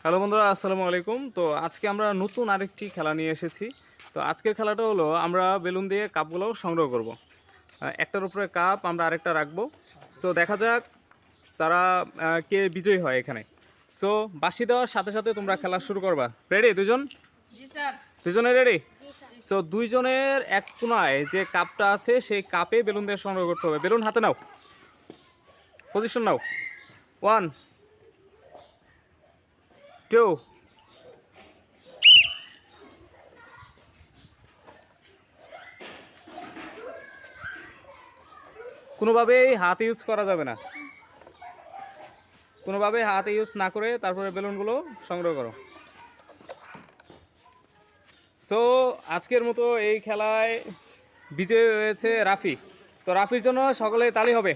Hello বন্ধুরা, আসসালামু আলাইকুম। তো আজকে আমরা নতুন আরেকটি খেলা নিয়ে এসেছি। তো আজকের খেলাটা হলো আমরা বেলুন দিয়ে কাপগুলো সংগ্রহ করব। একটার উপরে কাপ আমরা আরেকটা রাখবো। সো দেখা যাক তারা কে বিজয়ী হয় এখানে। সো বাঁশি দেওয়ার সাথে সাথে তোমরা খেলা শুরু করবা। রেডি দুজন? জি স্যার। দুজনে রেডি? সো দুইজনের এক কোণায় যে কাপটা আছে সেই কাপে বেলুন দিয়ে সংগ্রহ করতে হবে। বেলুন হাতে নাও, পজিশন নাও। 1 2 কোনোভাবেই হাত ইউজ করা যাবে না, কোনোভাবে হাত ইউজ না করে তারপরে বেলুনগুলো সংগ্রহ করো। সো আজকের মতো এই খেলায় বিজয়ী হয়েছে রাফি। তো রাফির জন্য সকলে তালি হবে।